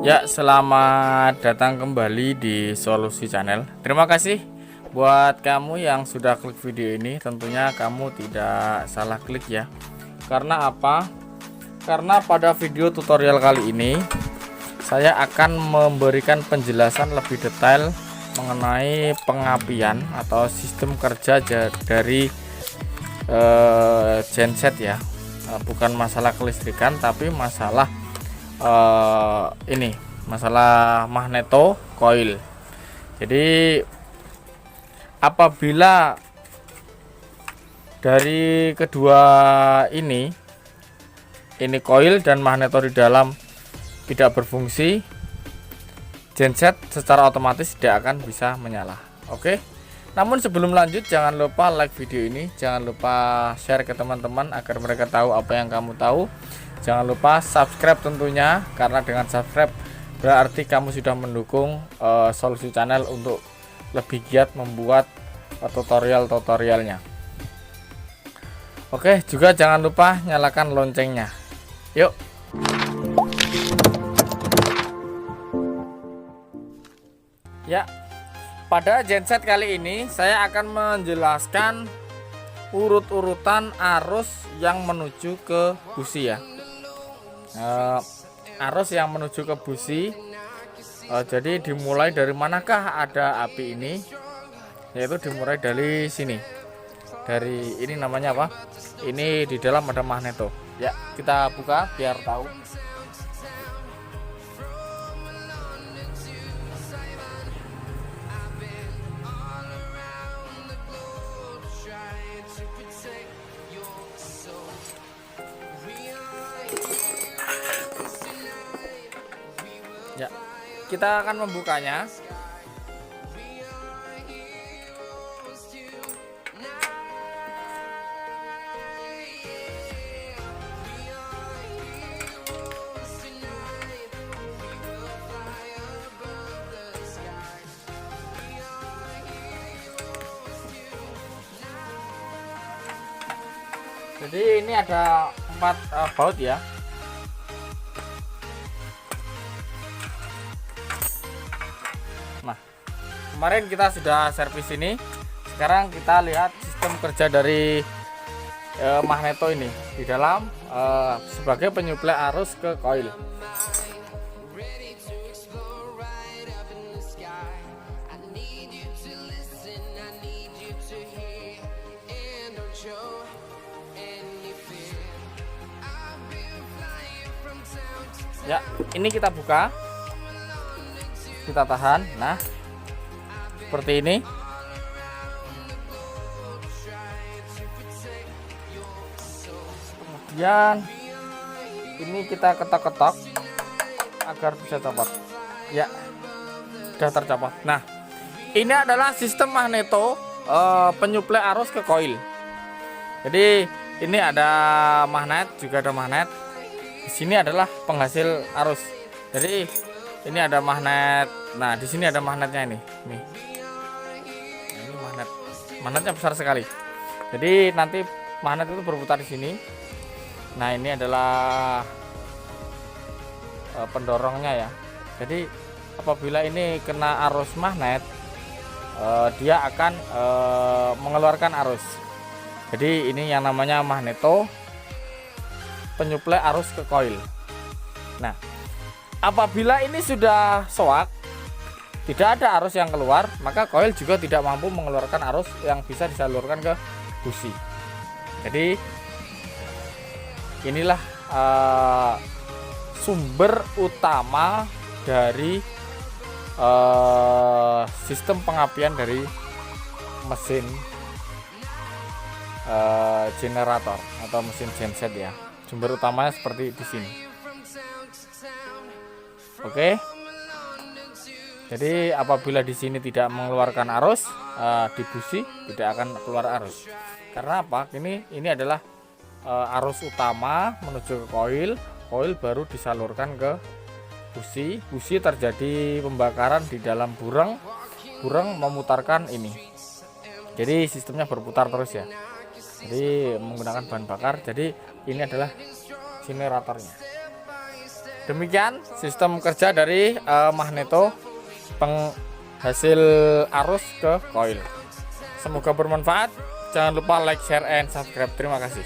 Ya, selamat datang kembali di Solusi Channel. Terima kasih buat kamu yang sudah klik video ini. Tentunya kamu tidak salah klik ya. Karena apa? Karena pada video tutorial kali ini saya akan memberikan penjelasan lebih detail mengenai pengapian atau sistem kerja dari genset ya. Bukan masalah kelistrikan tapi masalah ini masalah magneto coil. Jadi apabila dari kedua ini coil dan magneto di dalam tidak berfungsi, genset secara otomatis tidak akan bisa menyala. Oke. Namun sebelum lanjut, jangan lupa like video ini, jangan lupa share ke teman-teman agar mereka tahu apa yang kamu tahu. Jangan lupa subscribe tentunya, karena dengan subscribe berarti kamu sudah mendukung Solusi Channel untuk lebih giat membuat tutorial-tutorialnya. Oke, juga jangan lupa nyalakan loncengnya. Yuk. Ya, pada genset kali ini saya akan menjelaskan urut-urutan arus yang menuju ke busi ya. Arus yang menuju ke busi, jadi dimulai dari manakah ada api ini, yaitu dimulai dari sini, dari ini namanya apa, ini di dalam ada magneto ya. Kita buka biar tahu. Ya, kita akan membukanya. Jadi ini ada 4 baut ya. Nah, kemarin kita sudah servis ini. Sekarang kita lihat sistem kerja dari magneto ini di dalam sebagai penyuplai arus ke coil. Ya, ini kita buka, kita tahan. Nah, seperti ini. Kemudian ini kita ketok-ketok agar bisa copot. Ya, sudah tercopot. Nah, ini adalah sistem magneto penyuplai arus ke coil. Jadi ini ada magnet, juga ada magnet. Di sini adalah penghasil arus. Jadi ini ada magnet. Nah, di sini ada magnetnya ini. Nih. Nah, ini magnet. Magnetnya besar sekali. Jadi nanti magnet itu berputar di sini. Nah, ini adalah pendorongnya ya. Jadi apabila ini kena arus magnet, dia akan mengeluarkan arus. Jadi ini yang namanya magneto penyuplai arus ke coil. Nah, apabila ini sudah soak, tidak ada arus yang keluar, maka coil juga tidak mampu mengeluarkan arus yang bisa disalurkan ke busi. Jadi inilah sumber utama dari sistem pengapian dari mesin generator atau mesin genset ya. Sumber utamanya seperti di sini. Oke. Jadi apabila di sini tidak mengeluarkan arus, di busi tidak akan keluar arus. Karena apa? Ini adalah arus utama menuju ke coil. Coil baru disalurkan ke busi. Busi terjadi pembakaran di dalam burung. Burung memutarkan ini. Jadi sistemnya berputar terus ya. Jadi menggunakan bahan bakar. Jadi ini adalah generatornya. Demikian sistem kerja dari magneto penghasil arus ke koil. Semoga bermanfaat. Jangan lupa like, share, and subscribe. Terima kasih.